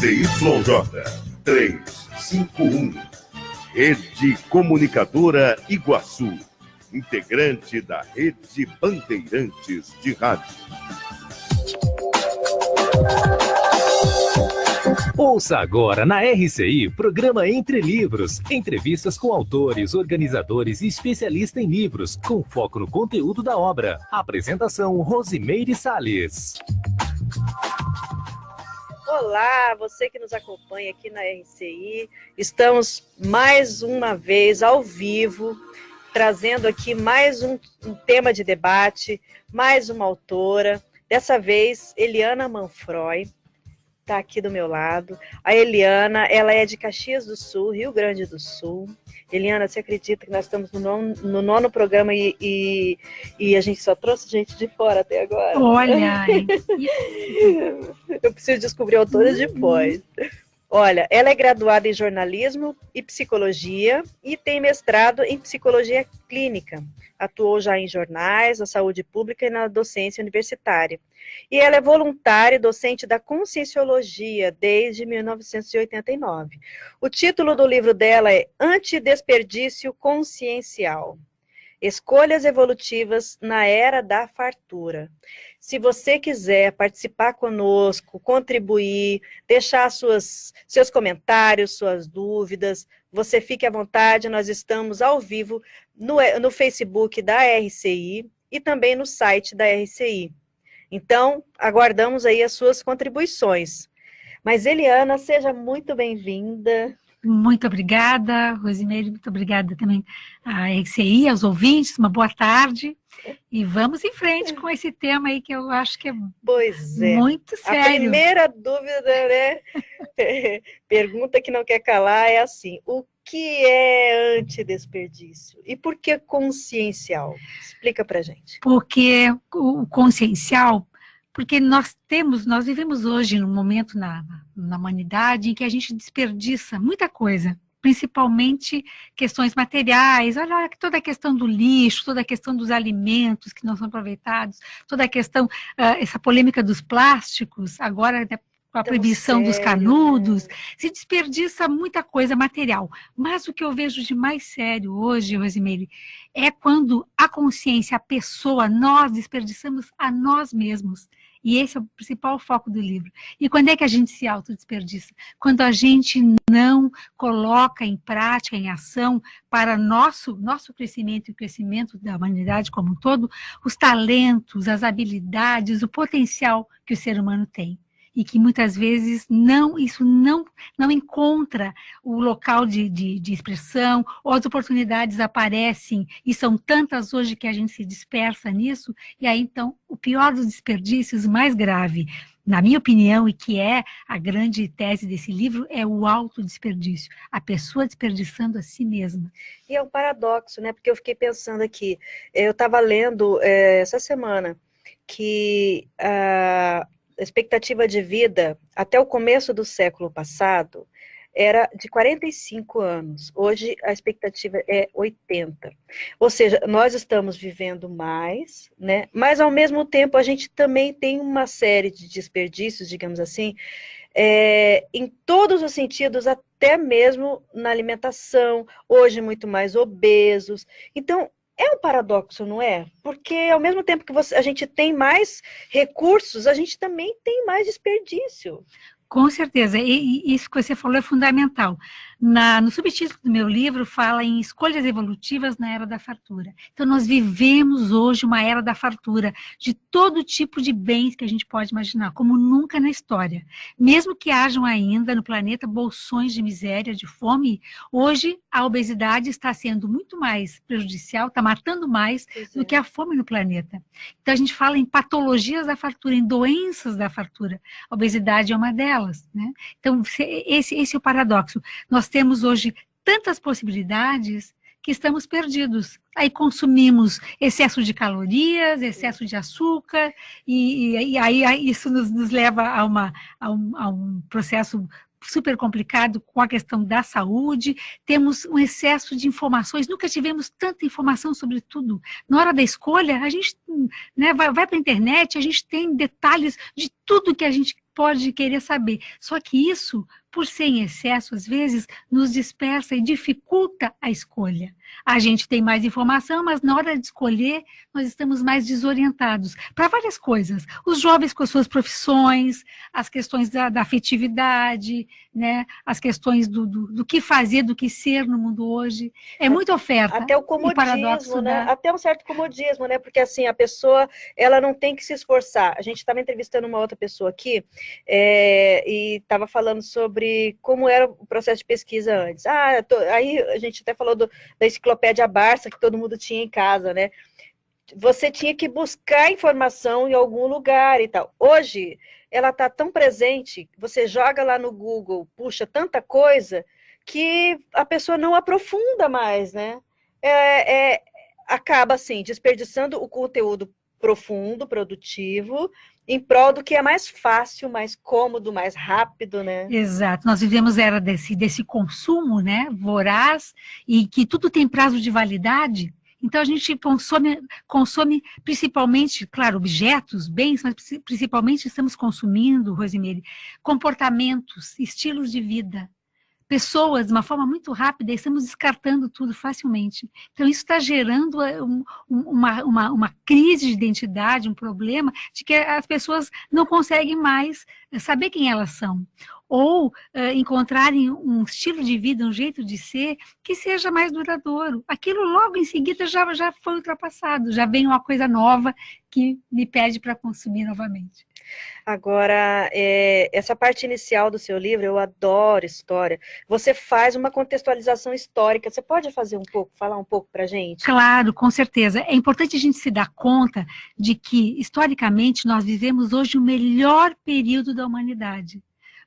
ZYJ 351. Rede Comunicadora Iguaçu, integrante da Rede Bandeirantes de Rádio. Ouça agora na RCI, programa Entre Livros. Entrevistas com autores, organizadores e especialistas em livros, com foco no conteúdo da obra. Apresentação, Rosimeire Salles. Olá, você que nos acompanha aqui na RCI. Estamos mais uma vez ao vivo, trazendo aqui mais um tema de debate, mais uma autora. Dessa vez, Eliana Manfroy está aqui do meu lado. A Eliana, ela é de Caxias do Sul, Rio Grande do Sul. Eliana, você acredita que nós estamos no nono programa e a gente só trouxe gente de fora até agora? Olha! Eu preciso descobrir autores depois. Olha, ela é graduada em jornalismo e psicologia e tem mestrado em psicologia clínica. Atuou já em jornais, na saúde pública e na docência universitária. E ela é voluntária e docente da Conscienciologia desde 1989. O título do livro dela é Antidesperdício Consciencial. Escolhas evolutivas na era da fartura. Se você quiser participar conosco, contribuir, deixar seus comentários, suas dúvidas, você fique à vontade, nós estamos ao vivo no Facebook da RCI e também no site da RCI. Então, aguardamos aí as suas contribuições. Mas, Eliana, seja muito bem-vinda. Muito obrigada, Rosimeire, muito obrigada também à RCI, aos ouvintes, uma boa tarde. E vamos em frente com esse tema aí que eu acho que é, muito sério. A primeira dúvida, né? Pergunta que não quer calar é assim, o que é antidesperdício? E por que consciencial? Explica pra gente. Porque o consciencial, porque nós vivemos hoje num momento na humanidade em que a gente desperdiça muita coisa, principalmente questões materiais. Olha toda a questão do lixo, toda a questão dos alimentos que não são aproveitados, toda a questão, essa polêmica dos plásticos, agora, né, com a proibição dos canudos, né? Se desperdiça muita coisa material. Mas o que eu vejo de mais sério hoje, Rosimeire, é quando a consciência, a pessoa, nós desperdiçamos a nós mesmos. E esse é o principal foco do livro. E quando é que a gente se autodesperdiça? Quando a gente não coloca em prática, em ação, para nosso crescimento e o crescimento da humanidade como um todo, os talentos, as habilidades, o potencial que o ser humano tem. E que muitas vezes isso não encontra o local de expressão, ou as oportunidades aparecem, e são tantas hoje que a gente se dispersa nisso, e aí então o pior dos desperdícios, o mais grave, na minha opinião, e que é a grande tese desse livro, é o autodesperdício, a pessoa desperdiçando a si mesma. E é um paradoxo, né? Porque eu fiquei pensando aqui, eu estava lendo essa semana que a expectativa de vida até o começo do século passado era de 45 anos. Hoje a expectativa é 80. Ou seja, nós estamos vivendo mais, né? Mas ao mesmo tempo a gente também tem uma série de desperdícios, digamos assim, em todos os sentidos, até mesmo na alimentação, hoje muito mais obesos. Então, é um paradoxo, não é? Porque ao mesmo tempo que a gente tem mais recursos, a gente também tem mais desperdício. Com certeza, e isso que você falou é fundamental. No subtítulo do meu livro fala em escolhas evolutivas na era da fartura. Então nós vivemos hoje uma era da fartura, de todo tipo de bens que a gente pode imaginar, como nunca na história. Mesmo que hajam ainda no planeta bolsões de miséria, de fome, hoje a obesidade está sendo muito mais prejudicial, está matando mais do que a fome no planeta. Então a gente fala em patologias da fartura, em doenças da fartura. A obesidade é uma delas, né? Então esse é o paradoxo. Nós temos hoje tantas possibilidades que estamos perdidos. Aí consumimos excesso de calorias, excesso de açúcar, e aí isso nos leva a um processo super complicado com a questão da saúde. Temos um excesso de informações, nunca tivemos tanta informação sobre tudo. Na hora da escolha, a gente, né, vai para a internet, a gente tem detalhes de tudo que a gente pode querer saber. Só que isso, por ser em excesso, às vezes, nos dispersa e dificulta a escolha. A gente tem mais informação, mas na hora de escolher, nós estamos mais desorientados para várias coisas. Os jovens com as suas profissões, as questões da afetividade, né? As questões do que fazer, do que ser no mundo hoje. É muita oferta. Até o comodismo, né? Até um certo comodismo, né? Porque assim, a pessoa, ela não tem que se esforçar. A gente estava entrevistando uma outra pessoa aqui, e estava falando sobre como era o processo de pesquisa antes. Aí a gente até falou da enciclopédia Barça, que todo mundo tinha em casa, né? Você tinha que buscar informação em algum lugar e tal. Hoje, ela está tão presente, você joga lá no Google, puxa, tanta coisa, que a pessoa não aprofunda mais, né? Acaba, assim, desperdiçando o conteúdo profundo, produtivo, em prol do que é mais fácil, mais cômodo, mais rápido, né? Exato. Nós vivemos era desse consumo, né, voraz, e que tudo tem prazo de validade. Então, a gente consome principalmente, claro, objetos, bens, mas principalmente estamos consumindo, Rosemary, comportamentos, estilos de vida, pessoas de uma forma muito rápida, e estamos descartando tudo facilmente. Então, isso está gerando uma crise de identidade, um problema de que as pessoas não conseguem mais saber quem elas são, ou encontrarem um estilo de vida, um jeito de ser, que seja mais duradouro. Aquilo logo em seguida já foi ultrapassado, já vem uma coisa nova que me pede para consumir novamente. Agora, essa parte inicial do seu livro, eu adoro história. Você faz uma contextualização histórica. Você pode falar um pouco para a gente? Claro, com certeza. É importante a gente se dar conta de que, historicamente, nós vivemos hoje o melhor período da humanidade.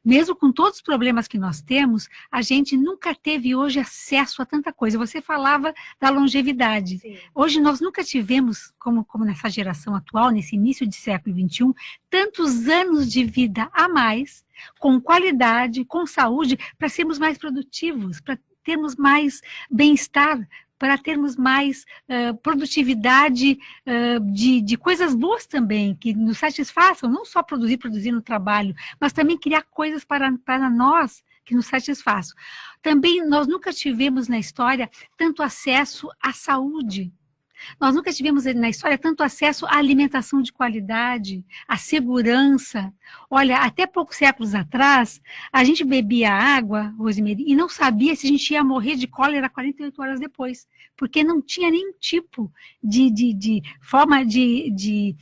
Mesmo com todos os problemas que nós temos, a gente nunca teve hoje acesso a tanta coisa. Você falava da longevidade. Sim. Hoje nós nunca tivemos, como nessa geração atual, nesse início de século XXI, tantos anos de vida a mais, com qualidade, com saúde, para sermos mais produtivos, para termos mais bem-estar, para termos mais produtividade de coisas boas também, que nos satisfaçam, não só produzir no trabalho, mas também criar coisas para nós que nos satisfaçam. Também nós nunca tivemos na história tanto acesso à saúde. Nós nunca tivemos na história tanto acesso à alimentação de qualidade, à segurança. Olha, até poucos séculos atrás, a gente bebia água, Rosemary, e não sabia se a gente ia morrer de cólera 48 horas depois, porque não tinha nenhum tipo de forma de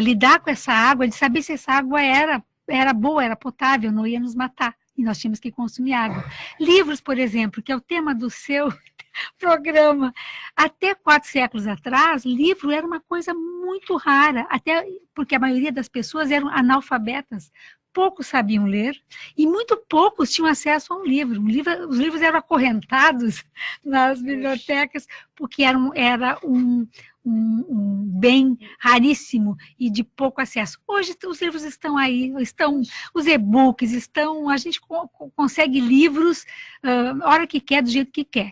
lidar com essa água, de saber se essa água era boa, era potável, não ia nos matar. E nós tínhamos que consumir água. Livros, por exemplo, que é o tema do seu programa. Até 4 séculos atrás, livro era uma coisa muito rara, até porque a maioria das pessoas eram analfabetas. Poucos sabiam ler e muito poucos tinham acesso a um livro. Os livros eram acorrentados nas bibliotecas porque era um bem raríssimo e de pouco acesso. Hoje os livros estão aí, estão os e-books, a gente consegue livros a hora que quer, do jeito que quer.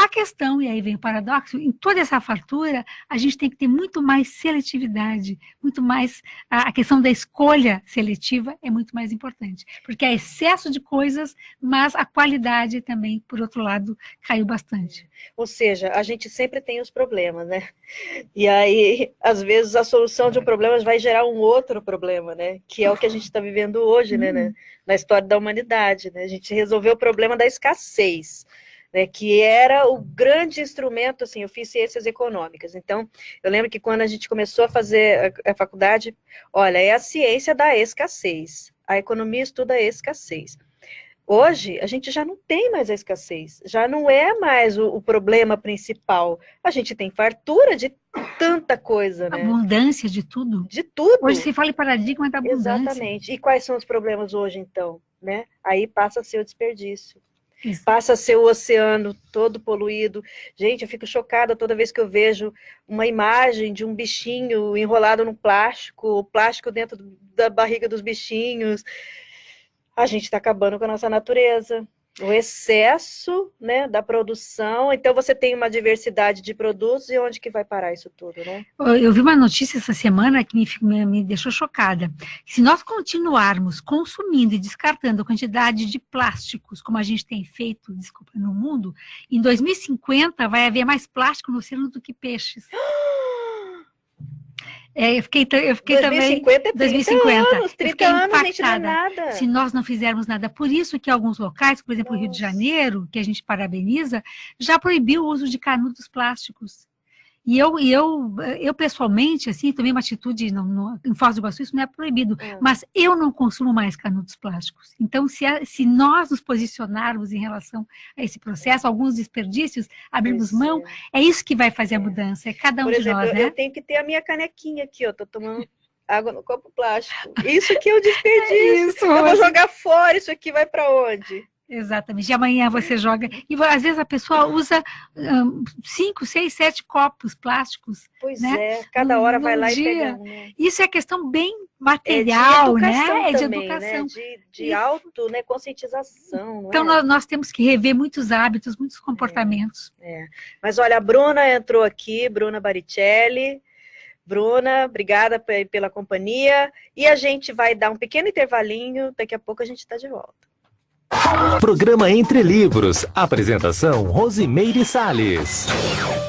A questão, e aí vem o paradoxo, em toda essa fartura, a gente tem que ter muito mais seletividade, muito mais, a questão da escolha seletiva é muito mais importante, porque há excesso de coisas, mas a qualidade também, por outro lado, caiu bastante. Ou seja, a gente sempre tem os problemas, né? E aí, às vezes, a solução de um problema vai gerar um outro problema, né? Que é o que a gente está vivendo hoje, né? Na história da humanidade, né? A gente resolveu o problema da escassez, né, que era o grande instrumento. Assim, eu fiz ciências econômicas, então eu lembro que quando a gente começou a fazer a faculdade, olha, é a ciência da escassez, a economia estuda a escassez. Hoje, a gente já não tem mais a escassez, já não é mais o problema principal, a gente tem fartura de tanta coisa, né? Abundância de tudo. De tudo. Hoje se fala em paradigma da abundância. Exatamente. E quais são os problemas hoje, então? Né? Aí passa a ser o desperdício. Isso. Passa a ser o oceano todo poluído. Gente, eu fico chocada toda vez que eu vejo uma imagem de um bichinho enrolado no plástico, o plástico dentro da barriga dos bichinhos. A gente está acabando com a nossa natureza. O excesso, né, da produção, então você tem uma diversidade de produtos, e onde que vai parar isso tudo, né? Eu vi uma notícia essa semana que me deixou chocada. Se nós continuarmos consumindo e descartando a quantidade de plásticos, como a gente tem feito, desculpa, no mundo, em 2050 vai haver mais plástico no oceano do que peixes. Eu fiquei 2050 também... é 30 2050. anos, 30 anos, gente, não é nada. Se nós não fizermos nada. Por isso que alguns locais, por exemplo, o Rio de Janeiro, que a gente parabeniza, já proibiu o uso de canudos plásticos. E eu pessoalmente, assim, tomei uma atitude em Foz do Iguaçu, isso não é proibido, mas eu não consumo mais canudos plásticos. Então, se nós nos posicionarmos em relação a esse processo, alguns desperdícios, abrirmos mão, é isso que vai fazer a mudança, é cada um de nós, né? Eu tenho que ter a minha canequinha aqui, ó, tô tomando água no copo plástico. Isso aqui é o desperdício. Eu vou jogar fora, isso aqui vai para onde? Exatamente. E amanhã você joga. E às vezes a pessoa usa 5, 6, 7 copos plásticos. Pois né? Cada hora vai lá dia. E pega um. Né? Isso é questão bem material, de né? É de também, educação. Né? De auto, né? Conscientização. Então nós temos que rever muitos hábitos, muitos comportamentos. Mas olha, a Bruna entrou aqui, Bruna Baricelli. Bruna, obrigada pela companhia. E a gente vai dar um pequeno intervalinho, daqui a pouco a gente está de volta. Programa Entre Livros. Apresentação Rosimeire Salles.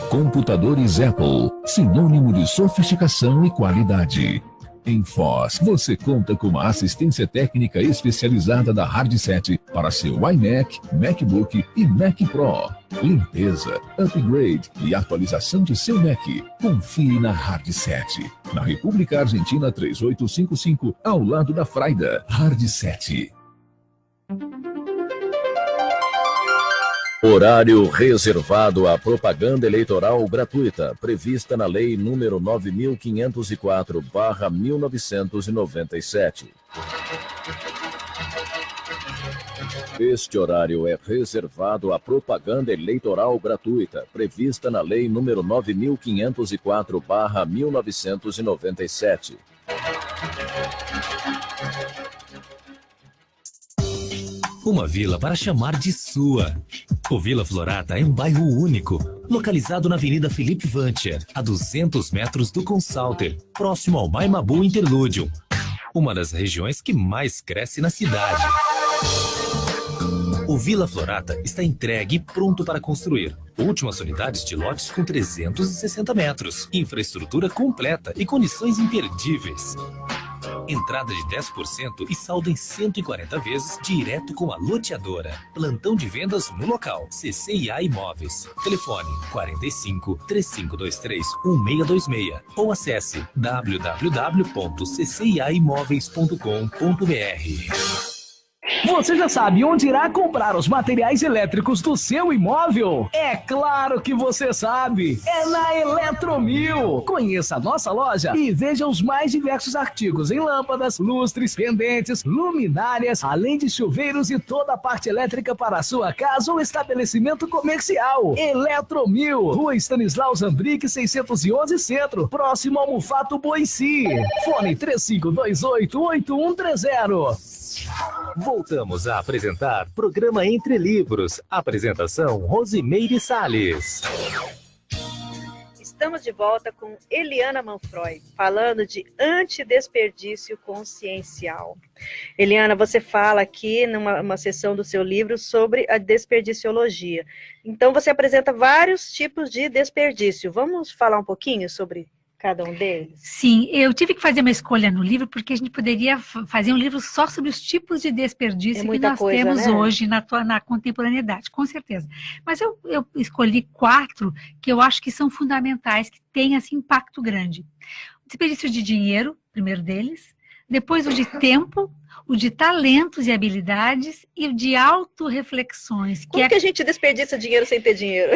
Computadores Apple, sinônimo de sofisticação e qualidade. Em Foz, você conta com uma assistência técnica especializada da Hardset para seu iMac, MacBook e Mac Pro. Limpeza, upgrade e atualização de seu Mac. Confie na Hardset. Na República Argentina 3855, ao lado da Fraida. Hardset. Horário reservado à propaganda eleitoral gratuita, prevista na Lei nº 9.504/1997. Este horário é reservado à propaganda eleitoral gratuita, prevista na Lei nº 9.504/1997. Uma vila para chamar de sua. O Vila Florata é um bairro único, localizado na Avenida Felipe Vancher, a 200 metros do Consalter, próximo ao Maimabu Interlúdio, uma das regiões que mais cresce na cidade. O Vila Florata está entregue e pronto para construir. Últimas unidades de lotes com 360 metros, infraestrutura completa e condições imperdíveis. Entrada de 10% e saldo em 140 vezes direto com a loteadora. Plantão de vendas no local. CCIA Imóveis. Telefone 45 3523 1626 ou acesse www.cciaimoveis.com.br. Você já sabe onde irá comprar os materiais elétricos do seu imóvel? É claro que você sabe! É na Eletromil! Conheça a nossa loja e veja os mais diversos artigos em lâmpadas, lustres, pendentes, luminárias, além de chuveiros e toda a parte elétrica para a sua casa ou estabelecimento comercial. Eletromil, Rua Stanislau Zambrick, 611 Centro, próximo ao Mufato Boici. Fone 3528-8130. Voltamos a apresentar Programa Entre Livros. Apresentação Rosimeire Salles. Estamos de volta com Eliana Manfroy, falando de antidesperdício consciencial. Eliana, você fala aqui numa sessão do seu livro sobre a desperdiciologia. Então, você apresenta vários tipos de desperdício. Vamos falar um pouquinho sobre cada um deles? Sim, eu tive que fazer uma escolha no livro, porque a gente poderia fazer um livro só sobre os tipos de desperdício que nós temos hoje na contemporaneidade, com certeza. Mas eu escolhi 4 que eu acho que são fundamentais, que têm assim, impacto grande. O desperdício de dinheiro, primeiro deles, depois o de tempo, o de talentos e habilidades e o de autorreflexões. Como que a gente desperdiça dinheiro sem ter dinheiro?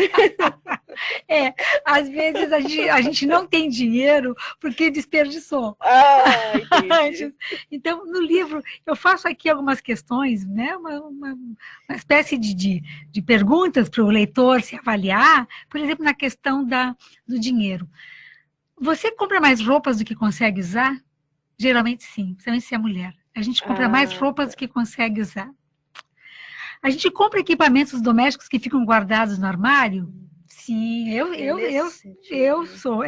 Às vezes a gente não tem dinheiro porque desperdiçou. Entendi. Então, no livro, eu faço aqui algumas questões, né? uma espécie de perguntas para o leitor se avaliar, por exemplo, na questão do dinheiro. Você compra mais roupas do que consegue usar? Geralmente sim, principalmente se é mulher. A gente compra mais roupas do que consegue usar. A gente compra equipamentos domésticos que ficam guardados no armário? Sim, eu sou.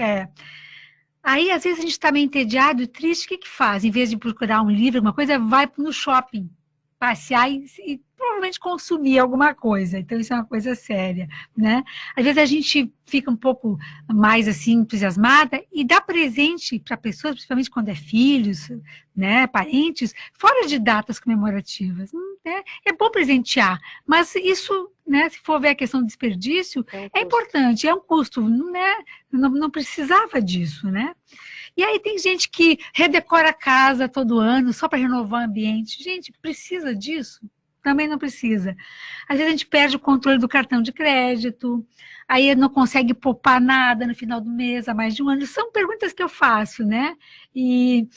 Aí, às vezes, a gente está meio entediado e triste, o que faz? Em vez de procurar um livro, alguma coisa, vai no shopping, passear e provavelmente consumir alguma coisa. Então, isso é uma coisa séria, né? Às vezes, a gente fica um pouco mais, assim, entusiasmada e dá presente para pessoas, principalmente quando é filhos, né, parentes, fora de datas comemorativas. É bom presentear, mas isso, né, se for ver a questão do desperdício, é importante, é um custo, não precisava disso, né? E aí tem gente que redecora a casa todo ano só para renovar o ambiente. Gente, precisa disso? Também não precisa. Às vezes a gente perde o controle do cartão de crédito, aí não consegue poupar nada no final do mês, há mais de um ano. São perguntas que eu faço, né? E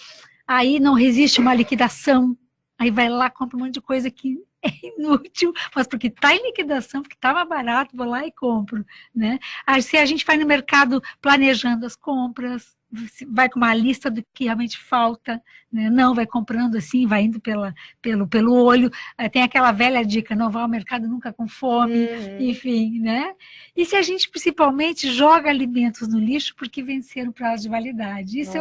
aí não resiste uma liquidação, aí vai lá, compra um monte de coisa que é inútil, mas porque está em liquidação, porque estava barato, vou lá e compro, né? Aí, se a gente vai no mercado planejando as compras, vai com uma lista do que realmente falta, né? Não vai comprando assim, vai indo pelo olho, tem aquela velha dica, não vá ao mercado nunca com fome, enfim, né? E se a gente principalmente joga alimentos no lixo porque venceram o prazo de validade, isso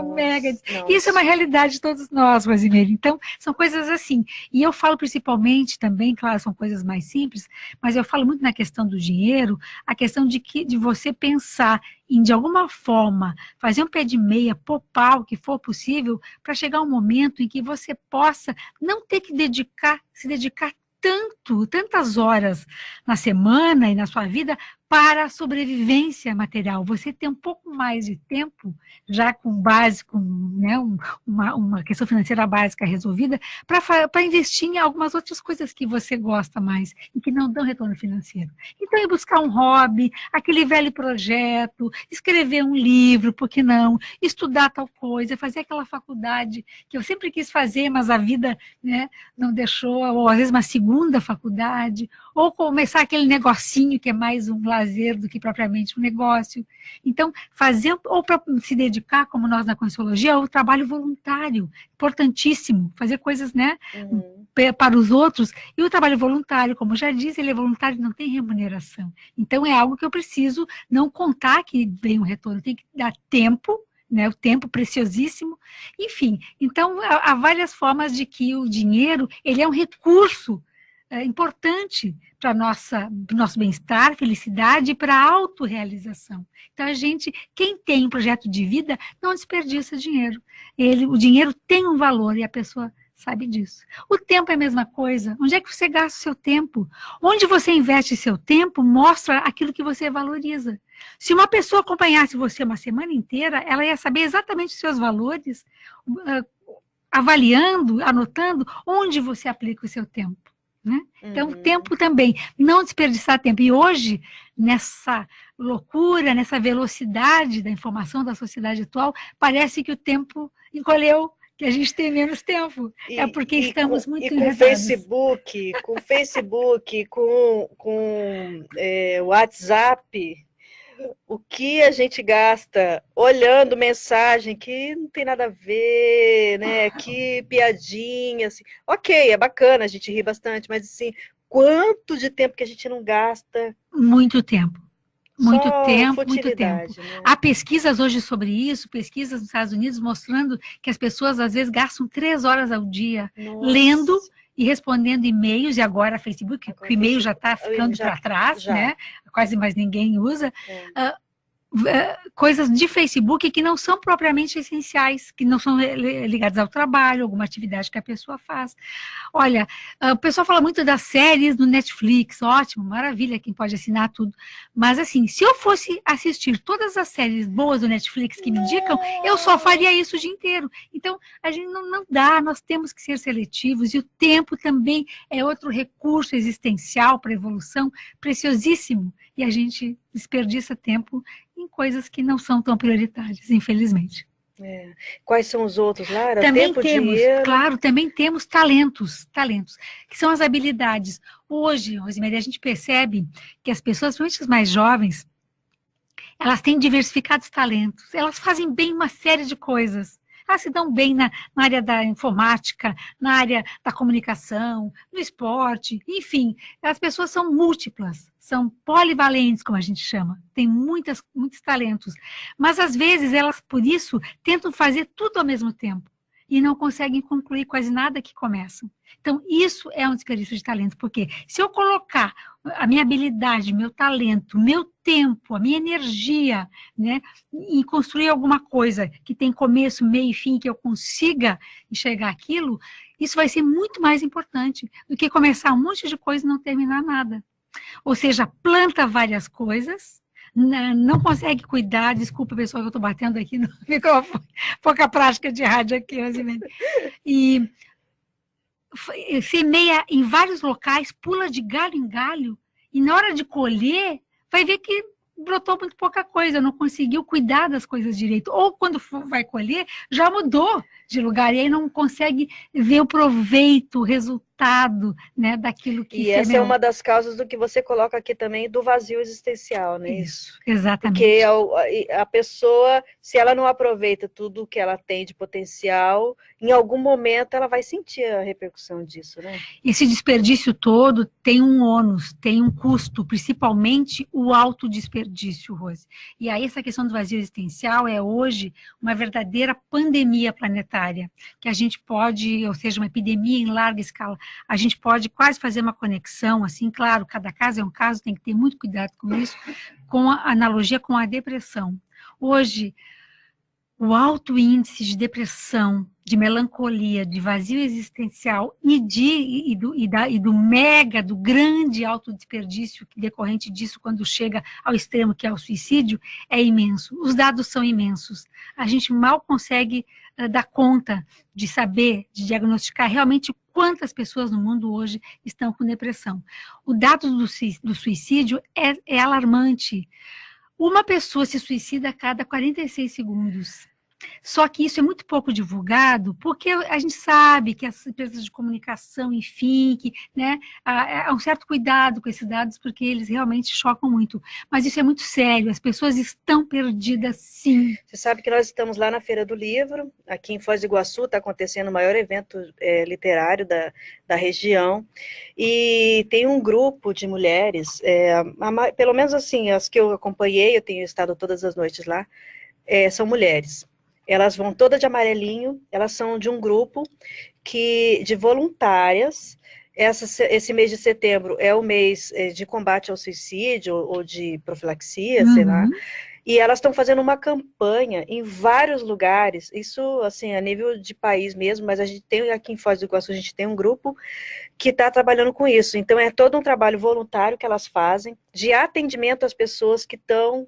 isso é uma realidade de todos nós, Rosimeire. Então, são coisas assim, e eu falo principalmente também, claro, são coisas mais simples, mas eu falo muito na questão do dinheiro, a questão de você pensar em, de alguma forma, fazer um pé de meia, poupar o que for possível, para chegar um momento em que você possa não ter que se dedicar tantas horas na semana e na sua vida para a sobrevivência material. Você tem um pouco mais de tempo, já com básico, né, uma questão financeira básica resolvida, para investir em algumas outras coisas que você gosta mais e que não dão retorno financeiro. Então, ir buscar um hobby, aquele velho projeto, escrever um livro, por que não? Estudar tal coisa, fazer aquela faculdade que eu sempre quis fazer, mas a vida, né, não deixou, ou às vezes uma segunda faculdade, ou começar aquele negocinho que é mais um lazer do que propriamente um negócio. Então, fazer, ou para se dedicar, como nós na Conscienciologia, ao trabalho voluntário, importantíssimo, fazer coisas, né, para os outros. E o trabalho voluntário, como já disse, ele é voluntário, não tem remuneração. Então, é algo que eu preciso não contar que vem um retorno, tem que dar tempo, né, o tempo preciosíssimo, enfim. Então, há várias formas de que o dinheiro, ele é um recurso importante para o nosso bem-estar, felicidade e para a autorrealização. Então, quem tem um projeto de vida, não desperdiça dinheiro. O dinheiro tem um valor e a pessoa sabe disso. O tempo é a mesma coisa. Onde é que você gasta o seu tempo? Onde você investe seu tempo mostra aquilo que você valoriza. Se uma pessoa acompanhasse você uma semana inteira, ela ia saber exatamente os seus valores, avaliando, anotando onde você aplica o seu tempo. Né? Então, tempo também, não desperdiçar tempo. E hoje, nessa loucura, nessa velocidade da informação da sociedade atual, parece que o tempo encolheu, que a gente tem menos tempo. É porque estamos muito enredados. Com Facebook, com WhatsApp, o que a gente gasta olhando mensagem que não tem nada a ver, né? Que piadinha, assim. Ok, é bacana, a gente ri bastante, mas assim, quanto de tempo que a gente não gasta? Muito tempo. Muito Só tempo, muito futilidade, tempo. né? Há pesquisas hoje sobre isso, pesquisas nos Estados Unidos mostrando que as pessoas às vezes gastam 3 horas ao dia lendo e respondendo e-mails, e agora Facebook, o e-mail já está ficando para trás, né? Quase mais ninguém usa. Coisas de Facebook que não são propriamente essenciais, que não são ligadas ao trabalho, alguma atividade que a pessoa faz. Olha, o pessoal fala muito das séries no Netflix, ótimo, maravilha, quem pode assinar tudo. Mas assim, se eu fosse assistir todas as séries boas do Netflix que me indicam, eu só faria isso o dia inteiro. Então, a gente não dá, nós temos que ser seletivos, e o tempo também é outro recurso existencial para a evolução, preciosíssimo, e a gente desperdiça tempo em coisas que não são tão prioritárias, infelizmente. Quais são os outros, Lara? Também temos, claro, também temos talentos, que são as habilidades. Hoje, Rosimeire, a gente percebe que as pessoas, principalmente as mais jovens, elas têm diversificados talentos, elas fazem bem uma série de coisas. elas se dão bem na área da informática, na área da comunicação, no esporte, enfim, as pessoas são múltiplas, são polivalentes, como a gente chama, tem muitos talentos, mas às vezes elas, por isso, tentam fazer tudo ao mesmo tempo e não conseguem concluir quase nada que começam. Então, isso é um desperdício de talento, porque se eu colocar a minha habilidade, meu talento, meu tempo, a minha energia, né, em construir alguma coisa que tem começo, meio e fim, que eu consiga enxergar aquilo, isso vai ser muito mais importante do que começar um monte de coisa e não terminar nada. Ou seja, planta várias coisas, não consegue cuidar, desculpa pessoal que eu estou batendo aqui no microfone, pouca prática de rádio aqui, Rosimene, e semeia em vários locais, pula de galho em galho, e na hora de colher, vai ver que brotou muito pouca coisa, não conseguiu cuidar das coisas direito, ou quando vai colher, já mudou de lugar, e aí não consegue ver o proveito, o resultado, né, daquilo que semeou. E essa é uma das causas do que você coloca aqui também, do vazio existencial, né? Isso, exatamente. Porque a pessoa, se ela não aproveita tudo que ela tem de potencial, em algum momento ela vai sentir a repercussão disso, né? Esse desperdício todo tem um ônus, tem um custo, principalmente o autodesperdício, Rose. E aí essa questão do vazio existencial é hoje uma verdadeira pandemia planetária, que a gente pode, ou seja, uma epidemia em larga escala, a gente pode quase fazer uma conexão, assim, claro, cada caso é um caso, tem que ter muito cuidado com isso, com a analogia com a depressão. Hoje, o alto índice de depressão, de melancolia, de vazio existencial do grande autodesperdício decorrente disso quando chega ao extremo que é o suicídio, é imenso. Os dados são imensos. A gente mal consegue dar conta de saber, de diagnosticar realmente quantas pessoas no mundo hoje estão com depressão. O dado do suicídio é alarmante. Uma pessoa se suicida a cada 46 segundos. Só que isso é muito pouco divulgado, porque a gente sabe que as empresas de comunicação, enfim, que, né, há um certo cuidado com esses dados, porque eles realmente chocam muito. Mas isso é muito sério, as pessoas estão perdidas, sim. Você sabe que nós estamos lá na Feira do Livro, aqui em Foz do Iguaçu, está acontecendo o maior evento literário da região, e tem um grupo de mulheres, pelo menos assim, as que eu acompanhei, eu tenho estado todas as noites lá, são mulheres. Elas vão todas de amarelinho, elas são de um grupo de voluntárias. Esse mês de setembro é o mês de combate ao suicídio ou de profilaxia, sei lá. E elas estão fazendo uma campanha em vários lugares, isso assim, a nível de país mesmo, mas a gente tem aqui em Foz do Iguaçu, a gente tem um grupo que está trabalhando com isso. Então é todo um trabalho voluntário que elas fazem, de atendimento às pessoas que estão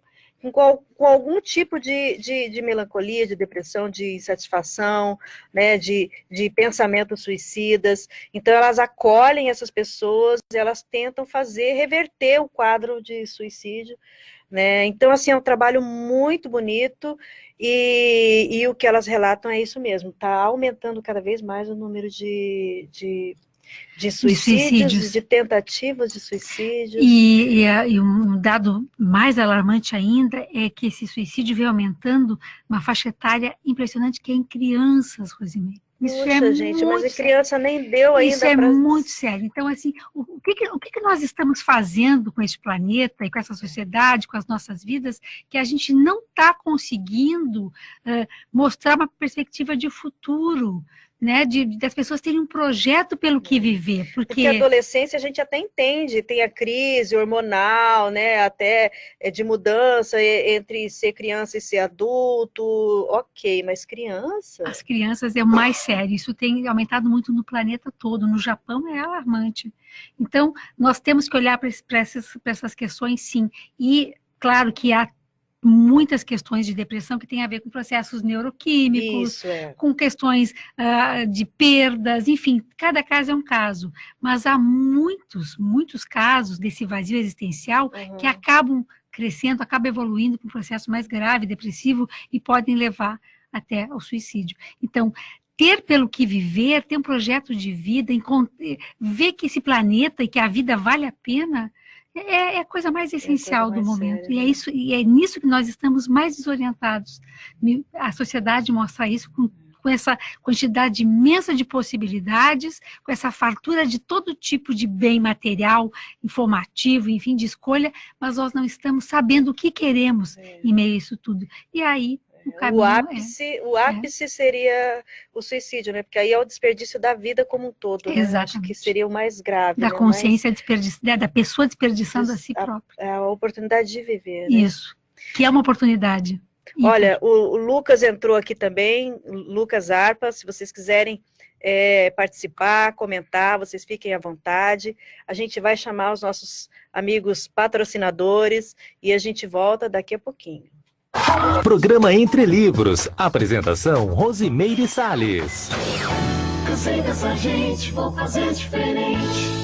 com algum tipo de melancolia, de depressão, de insatisfação, né, de pensamentos suicidas. Então, elas acolhem essas pessoas, elas tentam reverter o quadro de suicídio, né? Então, assim, é um trabalho muito bonito e o que elas relatam é isso mesmo, está aumentando cada vez mais o número de suicídios, de tentativas de suicídio. E um dado mais alarmante ainda é que esse suicídio vem aumentando uma faixa etária impressionante, que é em crianças, Rosimene. Isso Puxa, gente, mas a criança nem deu ainda. Isso é muito sério. Então, assim, o que nós estamos fazendo com esse planeta e com essa sociedade, com as nossas vidas, que a gente não está conseguindo mostrar uma perspectiva de futuro, né, das pessoas terem um projeto pelo que viver. Porque a adolescência a gente até entende, tem a crise hormonal, né, até de mudança entre ser criança e ser adulto, ok, mas criança? As crianças é o mais sério, isso tem aumentado muito no planeta todo, no Japão é alarmante. Então, nós temos que olhar para essas questões, sim, e claro que há muitas questões de depressão que têm a ver com processos neuroquímicos, com questões de perdas, enfim, cada caso é um caso, mas há muitos casos desse vazio existencial que acabam crescendo, acabam evoluindo para um processo mais grave, depressivo, e podem levar até ao suicídio. Então, ter pelo que viver, ter um projeto de vida, ver que esse planeta e que a vida vale a pena, é a coisa mais essencial do momento. Séria, né? E é nisso que nós estamos mais desorientados. A sociedade mostra isso com com essa quantidade imensa de possibilidades, com essa fartura de todo tipo de bem material, informativo, enfim, de escolha, mas nós não estamos sabendo o que queremos em meio a isso tudo. E aí, o ápice seria o suicídio, né? Porque aí é o desperdício da vida como um todo, né? Acho que seria o mais grave. Da consciência da pessoa desperdiçando a si própria. A oportunidade de viver, né? Isso, que é uma oportunidade. Olha, o Lucas entrou aqui também, Lucas Arpa, se vocês quiserem participar, comentar, vocês fiquem à vontade. A gente vai chamar os nossos amigos patrocinadores e a gente volta daqui a pouquinho. Programa Entre Livros. Apresentação Rosimeire Salles. Cansei dessa gente, vou fazer diferente.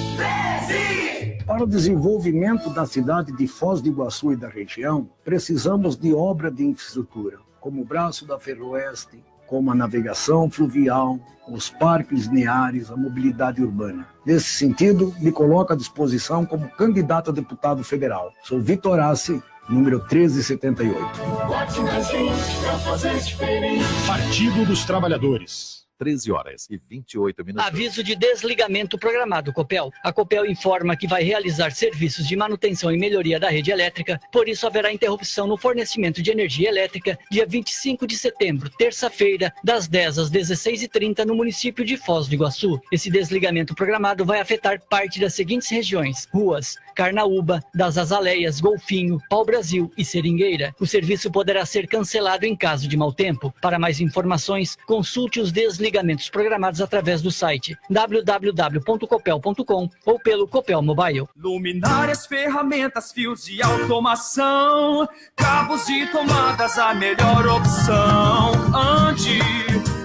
Para o desenvolvimento da cidade de Foz do Iguaçu e da região, precisamos de obra de infraestrutura, como o braço da Ferroeste, como a navegação fluvial, os parques lineares, a mobilidade urbana. Nesse sentido, me coloco à disposição como candidato a deputado federal. Sou Vitor Assi, número 1378. Vote na gente pra fazer diferente. Partido dos Trabalhadores. 13h28. Aviso de desligamento programado, Copel. A Copel informa que vai realizar serviços de manutenção e melhoria da rede elétrica, por isso haverá interrupção no fornecimento de energia elétrica dia 25 de setembro, terça-feira, das 10 às 16h30 no município de Foz do Iguaçu. Esse desligamento programado vai afetar parte das seguintes regiões: Ruas, Carnaúba, das Azaleias, Golfinho, Pau-Brasil e Seringueira. O serviço poderá ser cancelado em caso de mau tempo. Para mais informações, consulte os desligamentos programados através do site www.copel.com ou pelo Copel Mobile. Luminárias, ferramentas, fios de automação, cabos e tomadas, a melhor opção. Andi,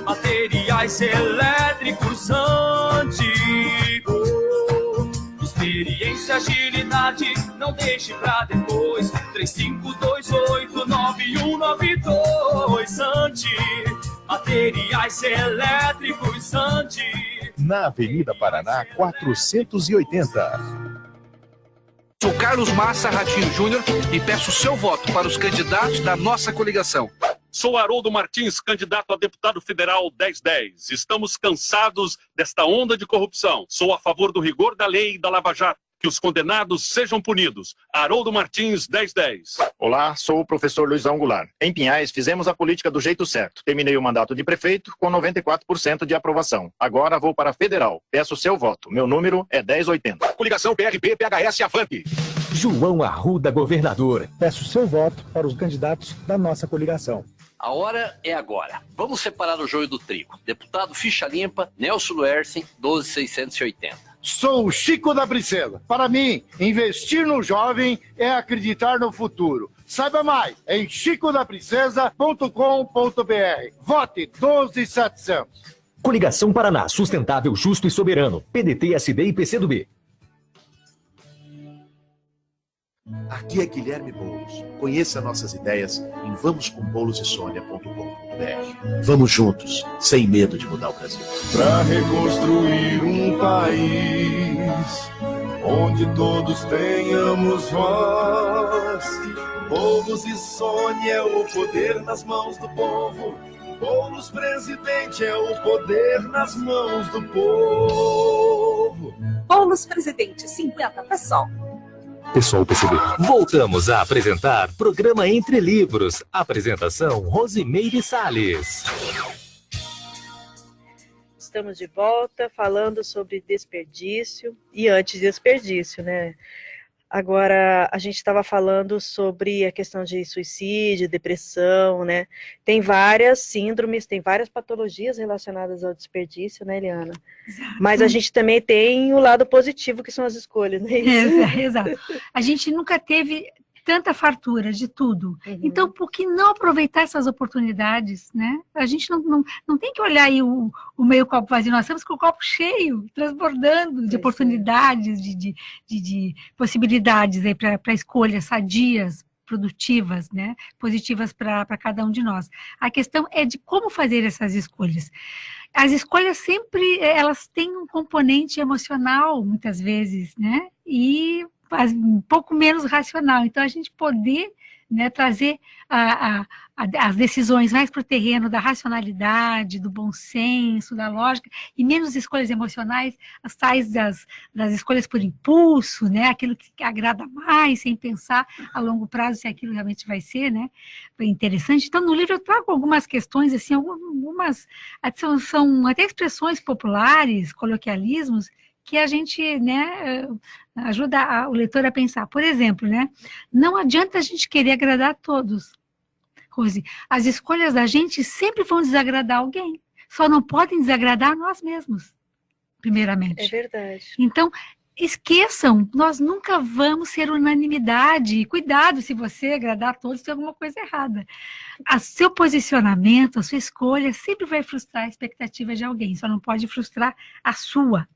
materiais elétricos, Andi. Experiência, agilidade, não deixe pra depois. 35289192, Andi. Materiais elétricos, Andi. Na Avenida Paraná, 480. Sou Carlos Massa Ratinho Júnior e peço seu voto para os candidatos da nossa coligação. Sou Haroldo Martins, candidato a deputado federal 1010. Estamos cansados desta onda de corrupção. Sou a favor do rigor da lei e da Lava Jato. Que os condenados sejam punidos. Haroldo Martins, 1010. Olá, sou o professor Luizão Goulart. Em Pinhais, fizemos a política do jeito certo. Terminei o mandato de prefeito com 94% de aprovação. Agora vou para a federal. Peço seu voto. Meu número é 1080. Coligação PRB-PHS Avante. João Arruda, governador. Peço seu voto para os candidatos da nossa coligação. A hora é agora. Vamos separar o joio do trigo. Deputado Ficha Limpa, Nelson Luersen, 12680. Sou o Chico da Princesa. Para mim, investir no jovem é acreditar no futuro. Saiba mais em chicodaprincesa.com.br. Vote 12700. Coligação Paraná, sustentável, justo e soberano. PDT, SD e PCdoB. Aqui é Guilherme Boulos. Conheça nossas ideias em vamoscombolosessonia.com.br. Vamos juntos, sem medo de mudar o Brasil. Para reconstruir um país onde todos tenhamos voz. Boulos e Sônia é o poder nas mãos do povo. Boulos presidente é o poder nas mãos do povo. Boulos presidente, 50 PSOL. Pessoal PCB. Voltamos a apresentar Programa Entre Livros. Apresentação Rosimeire Salles. Estamos de volta falando sobre desperdício e antidesperdício, né? Agora, a gente estava falando sobre a questão de suicídio, depressão, né? Tem várias síndromes, tem várias patologias relacionadas ao desperdício, né, Eliana? Exato. Mas a gente também tem o lado positivo, que são as escolhas, né? Exato. A gente nunca teve tanta fartura de tudo. Então, por que não aproveitar essas oportunidades, né? A gente não tem que olhar aí o meio copo vazio, nós temos com o copo cheio, transbordando de oportunidades, de possibilidades aí para escolhas sadias, produtivas, né? Positivas para cada um de nós. A questão é de como fazer essas escolhas. As escolhas sempre, elas têm um componente emocional, muitas vezes, né? E um pouco menos racional. Então, a gente poder, né, trazer a as decisões mais para o terreno da racionalidade, do bom senso, da lógica, e menos escolhas emocionais, as tais das escolhas por impulso, né? Aquilo que agrada mais, sem pensar a longo prazo se aquilo realmente vai ser, né? Interessante. Então, no livro eu trago algumas questões, assim, algumas são até expressões populares, coloquialismos, que a gente, né, ajuda o leitor a pensar. Por exemplo, né? Não adianta a gente querer agradar a todos. Rose, as escolhas da gente sempre vão desagradar alguém, só não podem desagradar nós mesmos, primeiramente. É verdade. Então, esqueçam, nós nunca vamos ser unanimidade, cuidado se você agradar a todos, tem alguma coisa errada. O seu posicionamento, a sua escolha sempre vai frustrar a expectativa de alguém, só não pode frustrar a sua.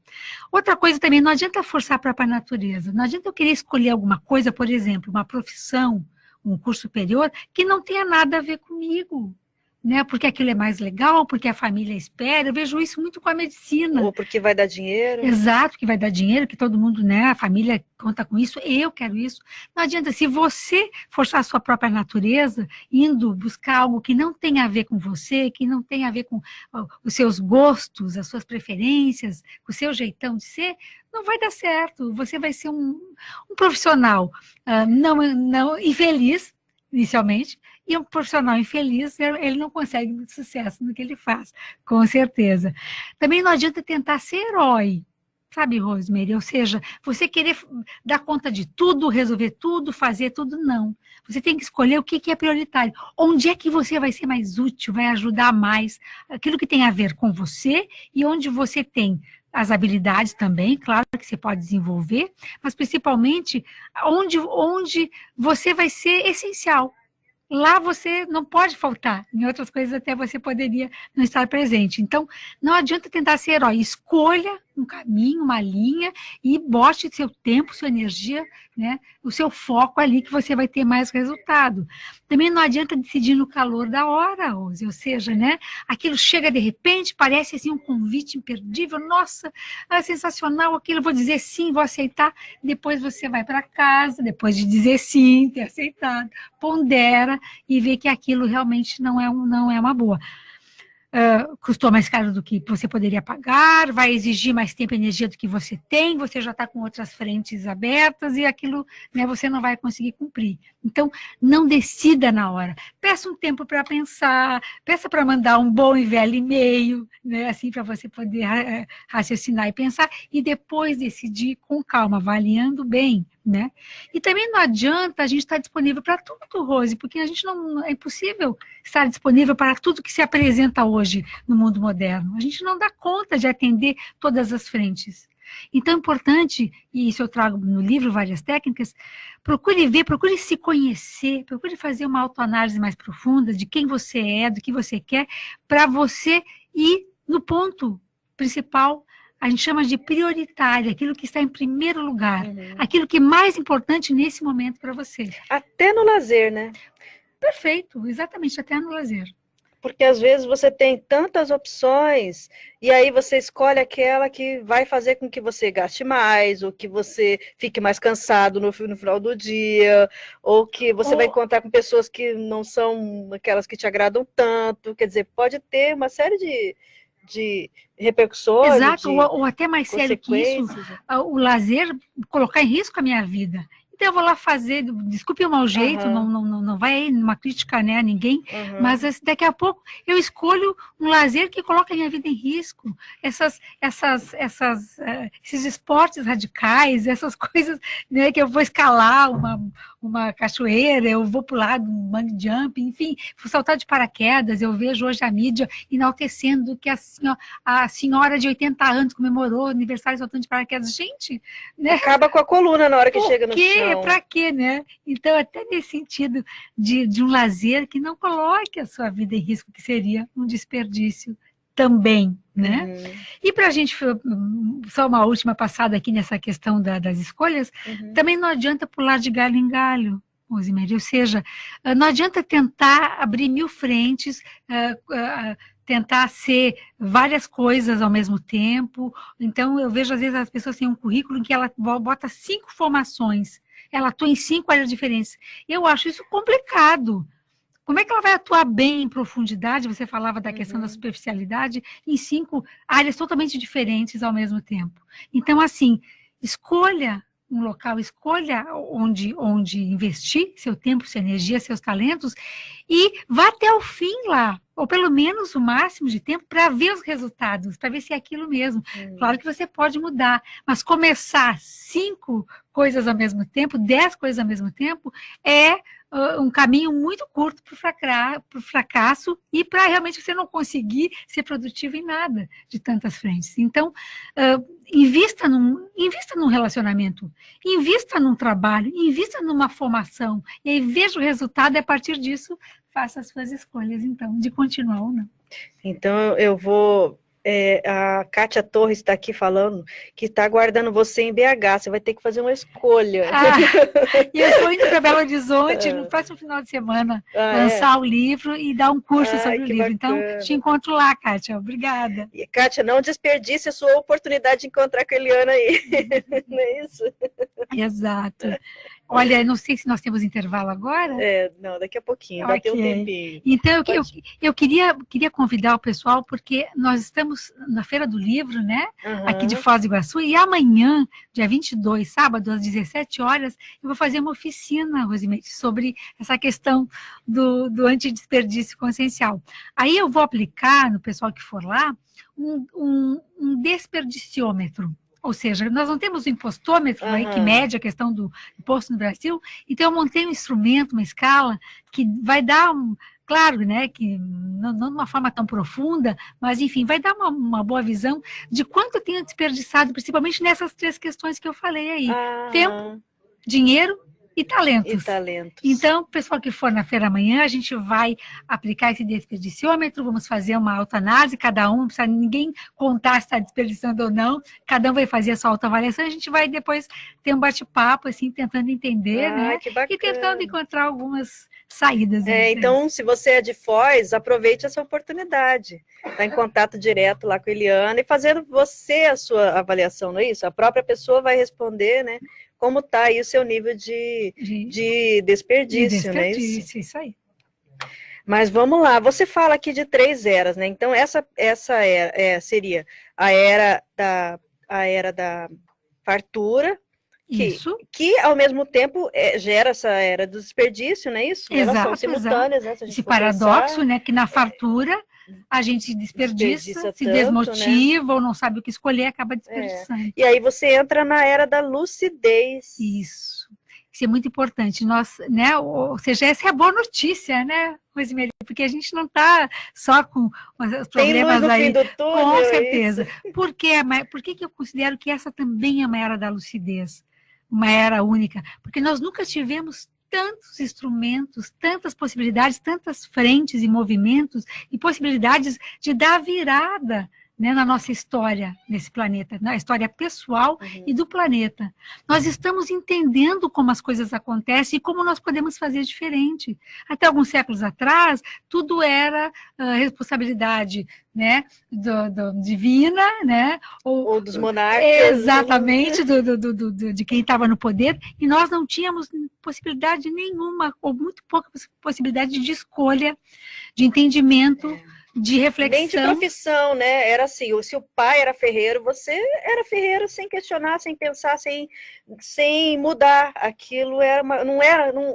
Outra coisa também, não adianta forçar a própria natureza, não adianta eu querer escolher alguma coisa, por exemplo, uma profissão, um curso superior, que não tenha nada a ver comigo, né? Porque aquilo é mais legal, porque a família espera. Eu vejo isso muito com a medicina. Ou porque vai dar dinheiro. Exato, que vai dar dinheiro, que todo mundo, né? A família conta com isso, eu quero isso. Não adianta, se você forçar a sua própria natureza, indo buscar algo que não tem a ver com você, que não tem a ver com os seus gostos, as suas preferências, com o seu jeitão de ser, não vai dar certo. Você vai ser um profissional não infeliz, inicialmente, e um profissional infeliz, ele não consegue muito sucesso no que ele faz, com certeza. Também não adianta tentar ser herói, sabe, Rosemary? Ou seja, você querer dar conta de tudo, resolver tudo, fazer tudo, não. Você tem que escolher o que é prioritário. Onde é que você vai ser mais útil, vai ajudar mais, aquilo que tem a ver com você e onde você tem as habilidades também, claro que você pode desenvolver, mas principalmente onde você vai ser essencial. Lá você não pode faltar, em outras coisas até você poderia não estar presente. Então, não adianta tentar ser herói, escolha um caminho, uma linha e bote seu tempo, sua energia, né, o seu foco ali que você vai ter mais resultado. Também não adianta decidir no calor da hora, Rose, ou seja, né, aquilo chega de repente, parece assim um convite imperdível, nossa, é sensacional aquilo, vou dizer sim, vou aceitar, depois você vai para casa, depois de dizer sim, ter aceitado, pondera e vê que aquilo realmente não é uma boa. Custou mais caro do que você poderia pagar, vai exigir mais tempo e energia do que você tem, você já está com outras frentes abertas e aquilo, né, você não vai conseguir cumprir. Então, não decida na hora. Peça um tempo para pensar, peça para mandar um bom e velho e-mail, né, assim, para você poder raciocinar e pensar, e depois decidir com calma, avaliando bem, né? E também não adianta a gente estar disponível para tudo, Rose, porque a gente é impossível estar disponível para tudo que se apresenta hoje no mundo moderno. A gente não dá conta de atender todas as frentes. Então é importante, e isso eu trago no livro várias técnicas, procure ver, procure se conhecer, procure fazer uma autoanálise mais profunda de quem você é, do que você quer, para você ir no ponto principal. A gente chama de prioritário, aquilo que está em primeiro lugar, aquilo que é mais importante nesse momento para você. Até no lazer, né? Perfeito, exatamente, até no lazer. Porque às vezes você tem tantas opções, e aí você escolhe aquela que vai fazer com que você gaste mais, ou que você fique mais cansado no final do dia, ou que você vai encontrar com pessoas que não são aquelas que te agradam tanto. Quer dizer, pode ter uma série de repercussões. Exato, ou até mais sério que isso, o lazer colocar em risco a minha vida. Então eu vou lá fazer, desculpe o mau jeito, não vai uma crítica, né, a ninguém, mas daqui a pouco eu escolho um lazer que coloca a minha vida em risco. Esses esportes radicais, essas coisas, né, que eu vou escalar uma cachoeira, eu vou pular um bungee jump, enfim, vou saltar de paraquedas. Eu vejo hoje a mídia enaltecendo que a senhora de 80 anos comemorou o aniversário saltando de paraquedas. Gente, né? Acaba com a coluna na hora que chega no chão. Para quê, né? Então, até nesse sentido de um lazer que não coloque a sua vida em risco, que seria um desperdício também, né? E para a gente, só uma última passada aqui nessa questão das escolhas, também não adianta pular de galho em galho, Rosemary, ou seja, não adianta tentar abrir 1000 frentes, tentar ser várias coisas ao mesmo tempo. Então, eu vejo às vezes as pessoas têm um currículo em que ela bota 5 formações, ela atua em 5 áreas diferentes. Eu acho isso complicado. como é que ela vai atuar bem em profundidade? Você falava da questão da superficialidade, em 5 áreas totalmente diferentes ao mesmo tempo. Então, assim, escolha um local, escolha onde investir seu tempo, sua energia, seus talentos, e vá até o fim lá, ou pelo menos o máximo de tempo, para ver os resultados, para ver se é aquilo mesmo. Claro que você pode mudar, mas começar 5 coisas ao mesmo tempo, 10 coisas ao mesmo tempo, é um caminho muito curto para o fracasso e para realmente você não conseguir ser produtivo em nada de tantas frentes. Então, invista num relacionamento, invista num trabalho, invista numa formação, e aí veja o resultado e a partir disso faça as suas escolhas, então, de continuar ou não. Então, eu vou... a Kátia Torres está aqui falando que está aguardando você em BH, você vai ter que fazer uma escolha. E eu estou indo para Belo Horizonte no próximo final de semana, lançar o livro e dar um curso sobre o livro. Bacana. Então, te encontro lá, Kátia. Obrigada. E, Kátia, não desperdice a sua oportunidade de encontrar com a Eliana aí. Não é isso? Exato. Olha, não sei se nós temos intervalo agora. Não, daqui a pouquinho, vai ter um tempinho. Então, eu queria convidar o pessoal, porque nós estamos na Feira do Livro, né? Aqui de Foz do Iguaçu, e amanhã, dia 22, sábado, às 17 horas, eu vou fazer uma oficina, Rosimete, sobre essa questão do antidesperdício consciencial. Aí eu vou aplicar, no pessoal que for lá, um desperdiciômetro. Ou seja, nós não temos o impostômetro aí que mede a questão do imposto no Brasil, então eu montei um instrumento, uma escala, que vai dar claro, né, que não de uma forma tão profunda, mas enfim, vai dar uma boa visão de quanto eu tenho desperdiçado, principalmente nessas 3 questões que eu falei aí. Tempo, dinheiro e talentos. Então, o pessoal que for na feira amanhã, a gente vai aplicar esse desperdiciômetro, vamos fazer uma autoanálise, cada um, não precisa ninguém contar se está desperdiçando ou não, cada um vai fazer a sua autoavaliação, a gente vai depois ter um bate-papo, assim, tentando entender, né? E tentando encontrar algumas saídas. Então, se você é de Foz, aproveite essa oportunidade. Está em contato direto lá com a Eliana e fazendo você a sua avaliação, não é isso? A própria pessoa vai responder, né? Como está aí o seu nível de desperdício, né? Isso aí. Mas vamos lá, você fala aqui de 3 eras, né? Então, essa era, seria a era da fartura, que ao mesmo tempo gera essa era do desperdício, não é isso? Exato, elas são simultâneas, né? Esse paradoxo, né? Que na fartura a gente desperdiça se desmotiva, né? Ou não sabe o que escolher, acaba desperdiçando. E aí você entra na era da lucidez. Isso é muito importante. Nós, né? Ou seja, essa é a boa notícia, né, Rosemary? Porque a gente não está só com os problemas aí. Fim do túnel, com certeza. Por que eu considero que essa também é uma era da lucidez? Uma era única? Porque nós nunca tivemos tantos instrumentos, tantas possibilidades, tantas frentes e movimentos e possibilidades de dar virada, né, na nossa história, nesse planeta, na história pessoal e do planeta. Nós estamos entendendo como as coisas acontecem e como nós podemos fazer diferente. Até alguns séculos atrás, tudo era responsabilidade, né, divina, né, ou dos monarcas. Exatamente, de quem estava no poder, e nós não tínhamos possibilidade nenhuma, ou muito pouca possibilidade de escolha, de entendimento, de reflexão. Nem de profissão, né? Era assim, se o pai era ferreiro, você era ferreiro sem questionar, sem pensar, sem mudar. Aquilo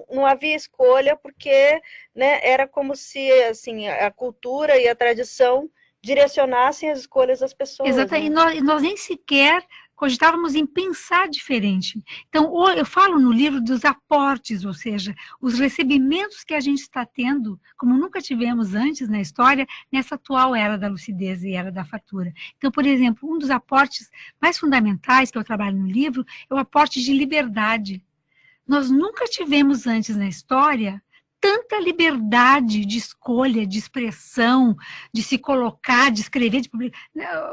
não havia escolha, porque, né, era como se assim, a cultura e a tradição direcionassem as escolhas das pessoas. Exato, né? E nós nem sequer cogitávamos em pensar diferente. Então, eu falo no livro dos aportes, ou seja, os recebimentos que a gente está tendo, como nunca tivemos antes na história, nessa atual era da lucidez e era da fartura. Então, por exemplo, um dos aportes mais fundamentais que eu trabalho no livro é o aporte de liberdade. Nós nunca tivemos antes na história tanta liberdade de escolha, de expressão, de se colocar, de escrever, de publicar.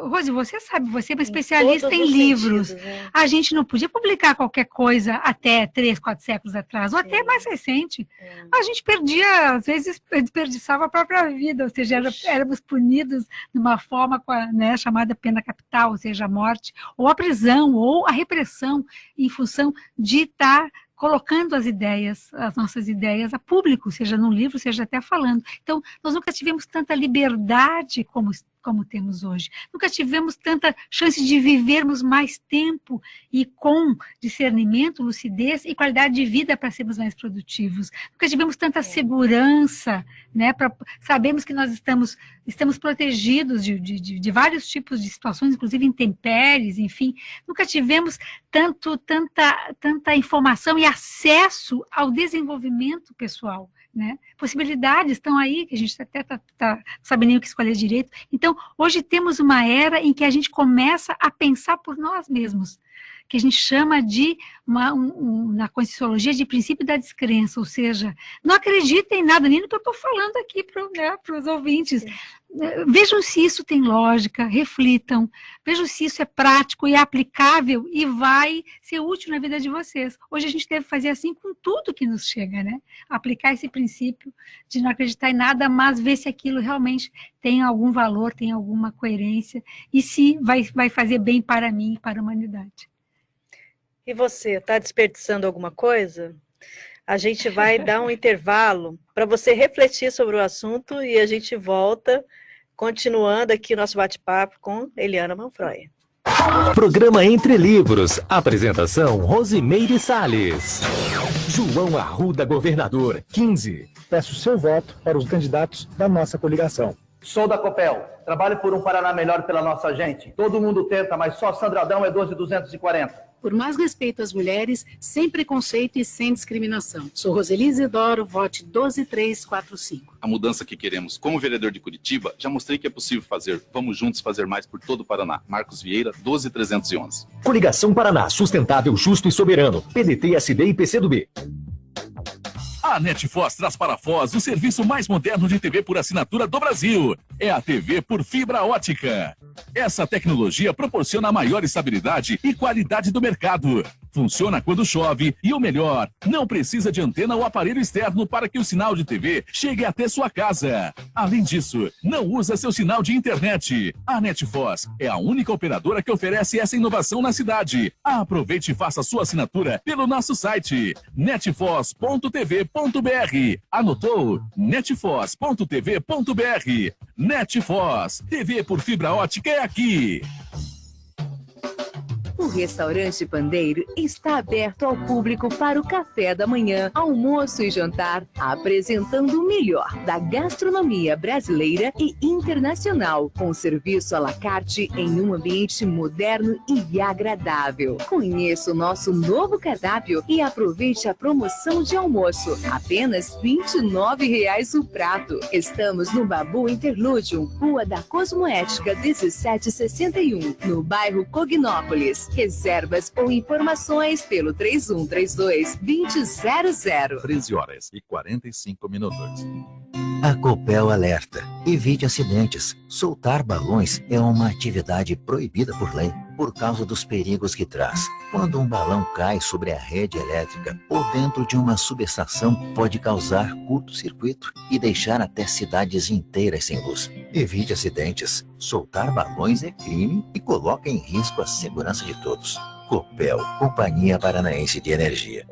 Rose, você sabe, você é uma especialista em livros. Sentidos, né? A gente não podia publicar qualquer coisa até 3, 4 séculos atrás, ou até mais recente. A gente perdia, às vezes, desperdiçava a própria vida, ou seja, éramos punidos de uma forma né, chamada pena capital, ou seja, a morte, ou a prisão, ou a repressão, em função de estar colocando as nossas ideias a público, seja num livro, seja até falando. Então, nós nunca tivemos tanta liberdade como temos hoje. Nunca tivemos tanta chance de vivermos mais tempo e com discernimento, lucidez e qualidade de vida para sermos mais produtivos. Nunca tivemos tanta segurança, né, para sabermos que nós estamos protegidos de vários tipos de situações, inclusive intempéries, enfim. Nunca tivemos tanta informação e acesso ao desenvolvimento pessoal, né? Possibilidades estão aí, que a gente até não sabe nem o que escolher direito. Então, hoje temos uma era em que a gente começa a pensar por nós mesmos, que a gente chama de, na Conscienciologia, de princípio da descrença, ou seja, não acreditem em nada, nem no que eu estou falando aqui para os ouvintes. Vejam se isso tem lógica, reflitam, vejam se isso é prático e é aplicável e vai ser útil na vida de vocês. Hoje a gente deve fazer assim com tudo que nos chega, né? Aplicar esse princípio de não acreditar em nada, mas ver se aquilo realmente tem algum valor, tem alguma coerência e se vai fazer bem para mim e para a humanidade. E você, está desperdiçando alguma coisa? A gente vai dar um intervalo para você refletir sobre o assunto e a gente volta, continuando aqui o nosso bate-papo com Eliana Manfroy. Programa Entre Livros. Apresentação, Rosimeire Salles. João Arruda, governador, 15. Peço seu voto para os candidatos da nossa coligação. Sou da Copel. Trabalho por um Paraná melhor pela nossa gente. Todo mundo tenta, mas só Sandradão é 12.240. Por mais respeito às mulheres, sem preconceito e sem discriminação. Sou Roseli Isidoro, vote 12345. A mudança que queremos como vereador de Curitiba, já mostrei que é possível fazer. Vamos juntos fazer mais por todo o Paraná. Marcos Vieira, 12311. Coligação Paraná, sustentável, justo e soberano. PDT, SD e PCdoB. A NetFoz traz para a Foz o serviço mais moderno de TV por assinatura do Brasil. É a TV por fibra ótica. Essa tecnologia proporciona a maior estabilidade e qualidade do mercado. Funciona quando chove e, o melhor, não precisa de antena ou aparelho externo para que o sinal de TV chegue até sua casa. Além disso, não usa seu sinal de internet. A NetFoz é a única operadora que oferece essa inovação na cidade. Aproveite e faça sua assinatura pelo nosso site netfoz.tv.br. Anotou? netfoz.tv.br. NetFoz, TV por fibra ótica é aqui. O restaurante Pandeiro está aberto ao público para o café da manhã, almoço e jantar, apresentando o melhor da gastronomia brasileira e internacional, com serviço à la carte em um ambiente moderno e agradável. Conheça o nosso novo cardápio e aproveite a promoção de almoço, apenas R$ 29,00 o prato. Estamos no Babu Interlúdio, Rua da Cosmoética 1761, no bairro Cognópolis. Reservas ou informações pelo 3132-2000. 13h45. A Copel alerta. Evite acidentes. Soltar balões é uma atividade proibida por lei, por causa dos perigos que traz. Quando um balão cai sobre a rede elétrica ou dentro de uma subestação, pode causar curto-circuito e deixar até cidades inteiras sem luz. Evite acidentes. Soltar balões é crime e coloca em risco a segurança de todos. Copel, Companhia Paranaense de Energia.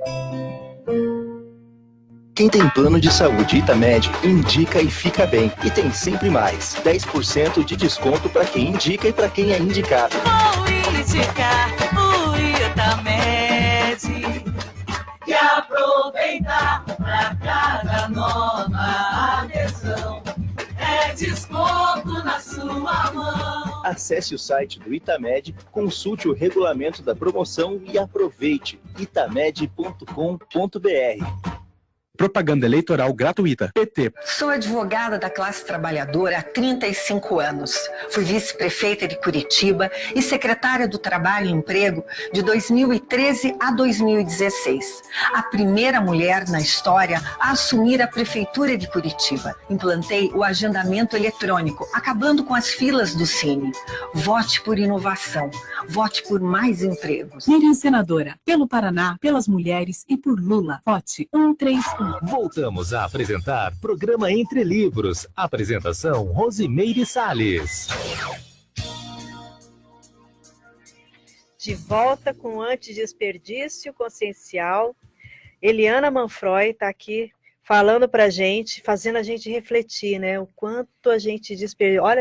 Quem tem plano de saúde Itamed, indica e fica bem. E tem sempre mais. 10% de desconto para quem indica e para quem é indicado. Vou indicar o Itamed e aproveitar para cada nova adesão. É desconto na sua mão. Acesse o site do Itamed, consulte o regulamento da promoção e aproveite. itamed.com.br. Propaganda eleitoral gratuita. PT. Sou advogada da classe trabalhadora há 35 anos. Fui vice-prefeita de Curitiba e secretária do Trabalho e Emprego de 2013 a 2016. A primeira mulher na história a assumir a prefeitura de Curitiba. Implantei o agendamento eletrônico, acabando com as filas do Cine. Vote por inovação. Vote por mais empregos. Miriam Senadora, pelo Paraná, pelas mulheres e por Lula. Vote 131. Voltamos a apresentar Programa Entre Livros. Apresentação, Rosimeire Salles. De volta com Antidesperdício Consciencial. Eliana Manfroy está aqui falando para a gente, fazendo a gente refletir, né? O quanto a gente desperdiça. Olha,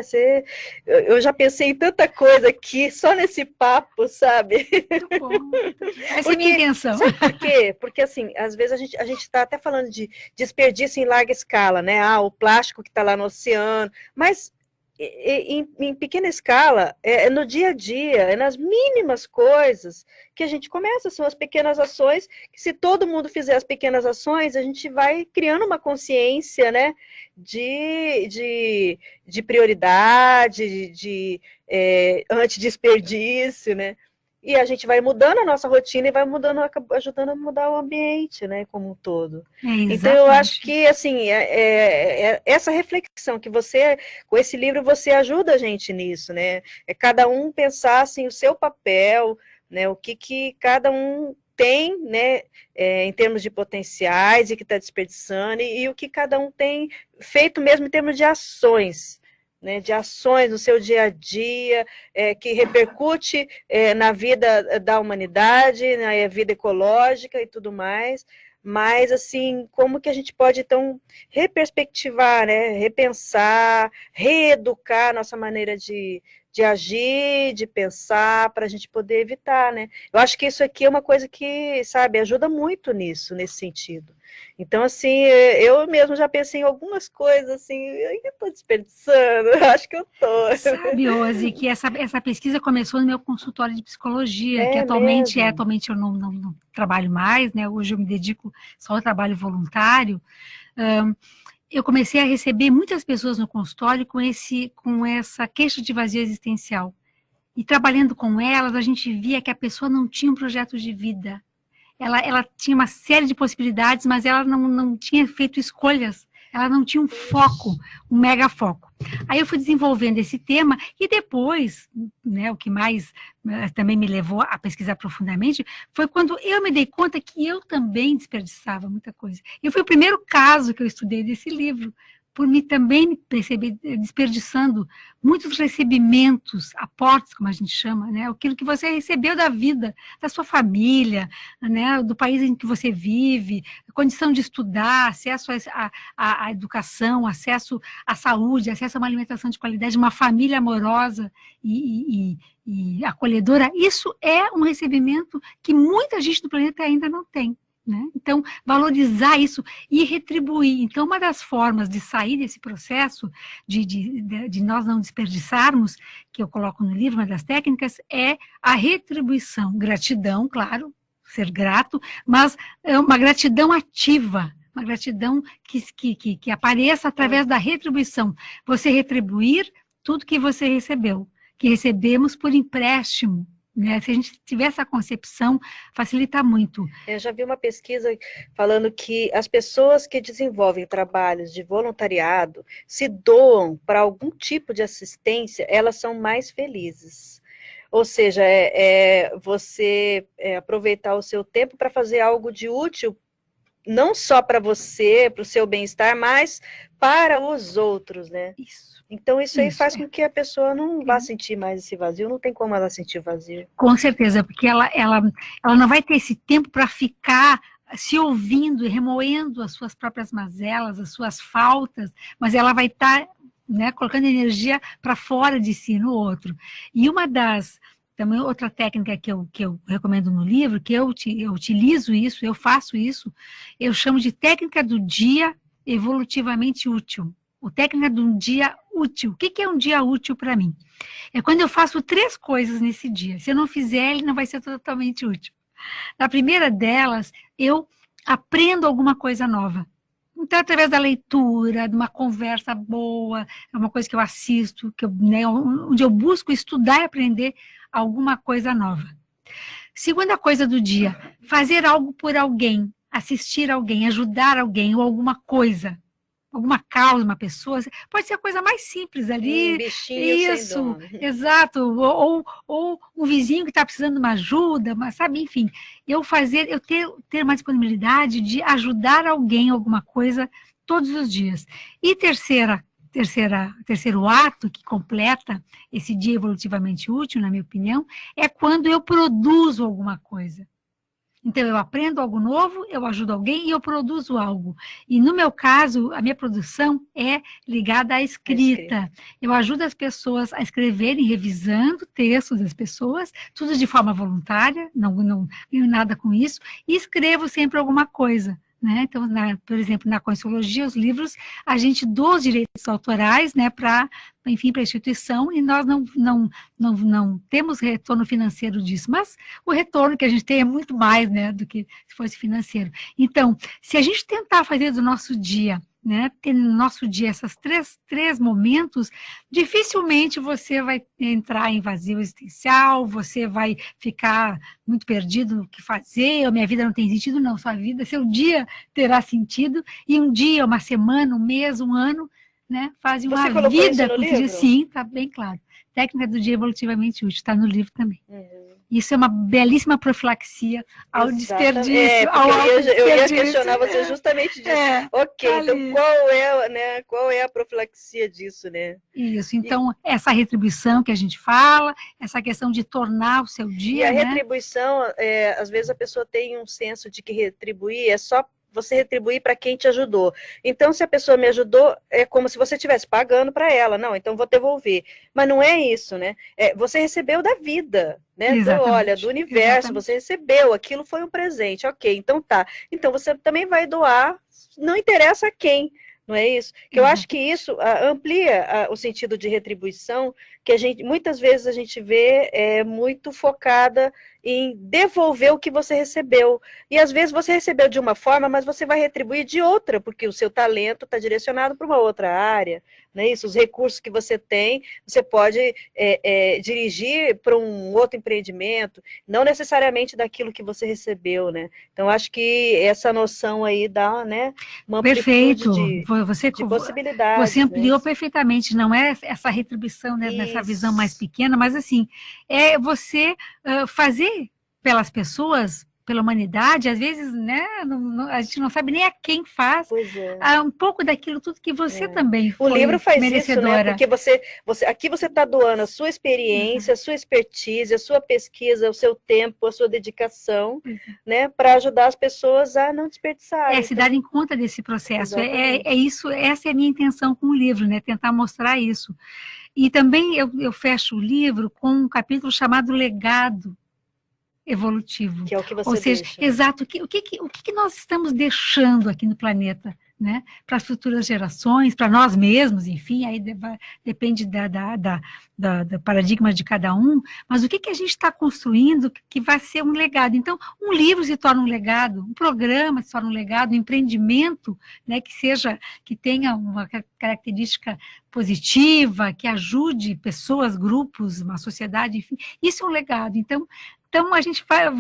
eu já pensei em tanta coisa aqui, só nesse papo, sabe? Muito bom. Essa é a minha intenção. Sabe por quê? Porque, assim, às vezes a gente está até falando de desperdício em larga escala, né? Ah, o plástico que está lá no oceano, mas em pequena escala, é no dia a dia, é nas mínimas coisas que a gente começa, são as pequenas ações, que se todo mundo fizer as pequenas ações, a gente vai criando uma consciência, né, de prioridade, de antidesperdício, né, e a gente vai mudando a nossa rotina e vai mudando, ajudando a mudar o ambiente, né, como um todo. Então, eu acho que, assim, essa reflexão que você, com esse livro, você ajuda a gente nisso, né? É cada um pensar, assim, o seu papel, né, o que cada um tem, né, em termos de potenciais e que está desperdiçando, e o que cada um tem feito mesmo em termos de ações, né, de ações no seu dia a dia, que repercute na vida da humanidade, na vida ecológica e tudo mais, mas, assim, como que a gente pode, então, reperspectivar, né, repensar, reeducar a nossa maneira de agir, de pensar, para a gente poder evitar, né? Eu acho que isso aqui é uma coisa que, sabe, ajuda muito nisso, nesse sentido. Então, assim, eu mesmo já pensei em algumas coisas, assim, eu ainda estou desperdiçando, acho que eu estou. Sabe, Ozzy, que essa pesquisa começou no meu consultório de psicologia, que atualmente eu não trabalho mais, né? Hoje eu me dedico só ao trabalho voluntário. Eu comecei a receber muitas pessoas no consultório com essa queixa de vazio existencial. E trabalhando com elas, a gente via que a pessoa não tinha um projeto de vida. Ela tinha uma série de possibilidades, mas ela não tinha feito escolhas. Ela não tinha um foco, um mega foco. Aí eu fui desenvolvendo esse tema e depois, né, o que mais também me levou a pesquisar profundamente foi quando eu me dei conta que eu também desperdiçava muita coisa. E foi o primeiro caso que eu estudei desse livro, por mim também perceber desperdiçando muitos recebimentos, aportes, como a gente chama, né? Aquilo que você recebeu da vida, da sua família, né? Do país em que você vive, condição de estudar, acesso à educação, acesso à saúde, acesso a uma alimentação de qualidade, uma família amorosa e acolhedora. Isso é um recebimento que muita gente do planeta ainda não tem. Né? Então, valorizar isso e retribuir. Então, uma das formas de sair desse processo, de nós não desperdiçarmos, que eu coloco no livro, uma das técnicas, é a retribuição. Gratidão, claro, ser grato, mas é uma gratidão ativa, uma gratidão que apareça através da retribuição. Você retribuir tudo que você recebeu, que recebemos por empréstimo. Né? Se a gente tiver essa concepção, facilita muito. Eu já vi uma pesquisa falando que as pessoas que desenvolvem trabalhos de voluntariado, se doam para algum tipo de assistência, elas são mais felizes. Ou seja, você aproveitar o seu tempo para fazer algo de útil, não só para você, para o seu bem-estar, mas para os outros, né? Isso. Então, isso aí faz com que a pessoa não vá sentir mais esse vazio, não tem como ela sentir vazio. Com certeza, porque ela não vai ter esse tempo para ficar se ouvindo e remoendo as suas próprias mazelas, as suas faltas, mas ela vai estar, né, colocando energia para fora de si, no outro. E também outra técnica que eu recomendo no livro, que eu utilizo isso, eu faço isso, eu chamo de técnica do dia evolutivamente útil. O técnica de um dia útil. O que é um dia útil para mim? É quando eu faço 3 coisas nesse dia. Se eu não fizer, ele não vai ser totalmente útil. Na primeira delas, eu aprendo alguma coisa nova. Então, através da leitura, de uma conversa boa, é uma coisa que eu assisto, onde eu busco estudar e aprender alguma coisa nova. Segunda coisa do dia, fazer algo por alguém, assistir alguém, ajudar alguém ou alguma coisa. Alguma causa, uma pessoa, pode ser a coisa mais simples ali. Um bichinho isso, sem dono. Exato, ou um vizinho que está precisando de uma ajuda, mas sabe, enfim, eu ter uma disponibilidade de ajudar alguém alguma coisa todos os dias. E terceiro ato que completa esse dia evolutivamente útil, na minha opinião, é quando eu produzo alguma coisa. Então, eu aprendo algo novo, eu ajudo alguém e eu produzo algo. E, no meu caso, a minha produção é ligada à escrita. Eu ajudo as pessoas a escreverem, revisando textos das pessoas, tudo de forma voluntária, não ganho nada com isso, e escrevo sempre alguma coisa. Né? Então, por exemplo, na Conscienciologia, os livros, a gente doa os direitos autorais, né, para a instituição, e nós não temos retorno financeiro disso, mas o retorno que a gente tem é muito mais, né, do que se fosse financeiro. Então, se a gente tentar fazer do nosso dia, né, ter no nosso dia esses três momentos, dificilmente você vai entrar em vazio existencial, você vai ficar muito perdido no que fazer, minha vida não tem sentido, não, sua vida, seu dia terá sentido, e um dia, uma semana, um mês, um ano, né, fazem uma vida, sim, está bem claro. Técnica do dia evolutivamente útil, está no livro também. Isso é uma belíssima profilaxia ao desperdício. Eu ia questionar você justamente disso. Ok, então qual é a profilaxia disso, né? Isso, então, essa retribuição que a gente fala, essa questão de tornar o seu dia, e a retribuição, às vezes a pessoa tem um senso de que retribuir é só você retribuir para quem te ajudou. Então, se a pessoa me ajudou, é como se você estivesse pagando para ela. Não, então vou devolver. Mas não é isso, né? Você recebeu da vida, né? Então, olha, do universo, você recebeu, aquilo foi um presente. Ok, então tá. Então você também vai doar, não interessa a quem. Não é isso? Que eu acho que isso amplia o sentido de retribuição, que muitas vezes a gente vê muito focada em devolver o que você recebeu. E às vezes você recebeu de uma forma, mas você vai retribuir de outra, porque o seu talento está direcionado para uma outra área. Não é isso? Os recursos que você tem, você pode dirigir para um outro empreendimento, não necessariamente daquilo que você recebeu, né? Então, acho que essa noção aí dá, né, uma amplitude de possibilidades. Você ampliou perfeitamente, não é essa retribuição, né, nessa visão mais pequena, mas assim, é você fazer pelas pessoas, pela humanidade, às vezes, né, a gente não sabe nem a quem faz, um pouco daquilo tudo que você também foi merecedora. O livro faz merecedora. Isso, né, porque aqui você está doando a sua experiência, a sua expertise, a sua pesquisa, o seu tempo, a sua dedicação, né, para ajudar as pessoas a não desperdiçarem. Se darem conta desse processo. Isso, essa é a minha intenção com o livro, né, tentar mostrar isso. E também eu fecho o livro com um capítulo chamado Legado Evolutivo. Que é o que você Ou seja, deixa. Exato, o que nós estamos deixando aqui no planeta, né? Para as futuras gerações, para nós mesmos, enfim, aí depende do paradigma de cada um, mas o que a gente está construindo que vai ser um legado. Então, um livro se torna um legado, um programa se torna um legado, um empreendimento, né, que tenha uma característica positiva, que ajude pessoas, grupos, uma sociedade, enfim, isso é um legado. Então a gente vai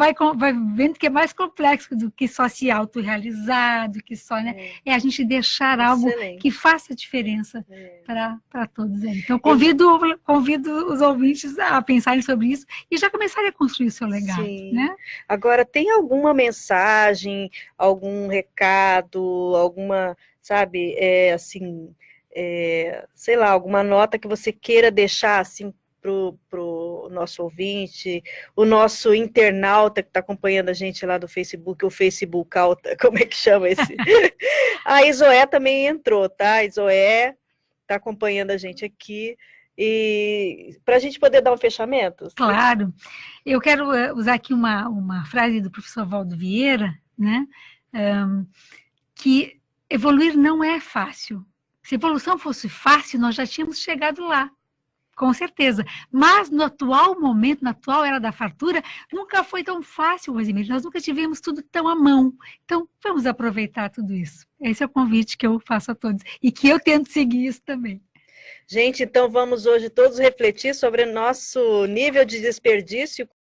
vendo que é mais complexo do que só se autorrealizar, do que só, né? É a gente deixar algo que faça diferença para todos eles. Então, convido os ouvintes a pensarem sobre isso e já começarem a construir o seu legado. Né? Agora, tem alguma mensagem, algum recado, alguma, sabe, sei lá, alguma nota que você queira deixar, assim, pro nosso ouvinte, o nosso internauta que está acompanhando a gente lá do Facebook, o Facebook Alta, como é que chama esse? A Isoé também entrou, tá? A Isoé está acompanhando a gente aqui, e para a gente poder dar um fechamento? Claro, eu quero usar aqui uma frase do professor Valdo Vieira, né? Que evoluir não é fácil. Se evolução fosse fácil, nós já tínhamos chegado lá. Com certeza, mas no atual momento, na atual era da fartura, nunca foi tão fácil, Rosemary, nós nunca tivemos tudo tão à mão, então vamos aproveitar tudo isso. Esse é o convite que eu faço a todos, e que eu tento seguir isso também. Gente, então vamos hoje todos refletir sobre o nosso nível de desperdício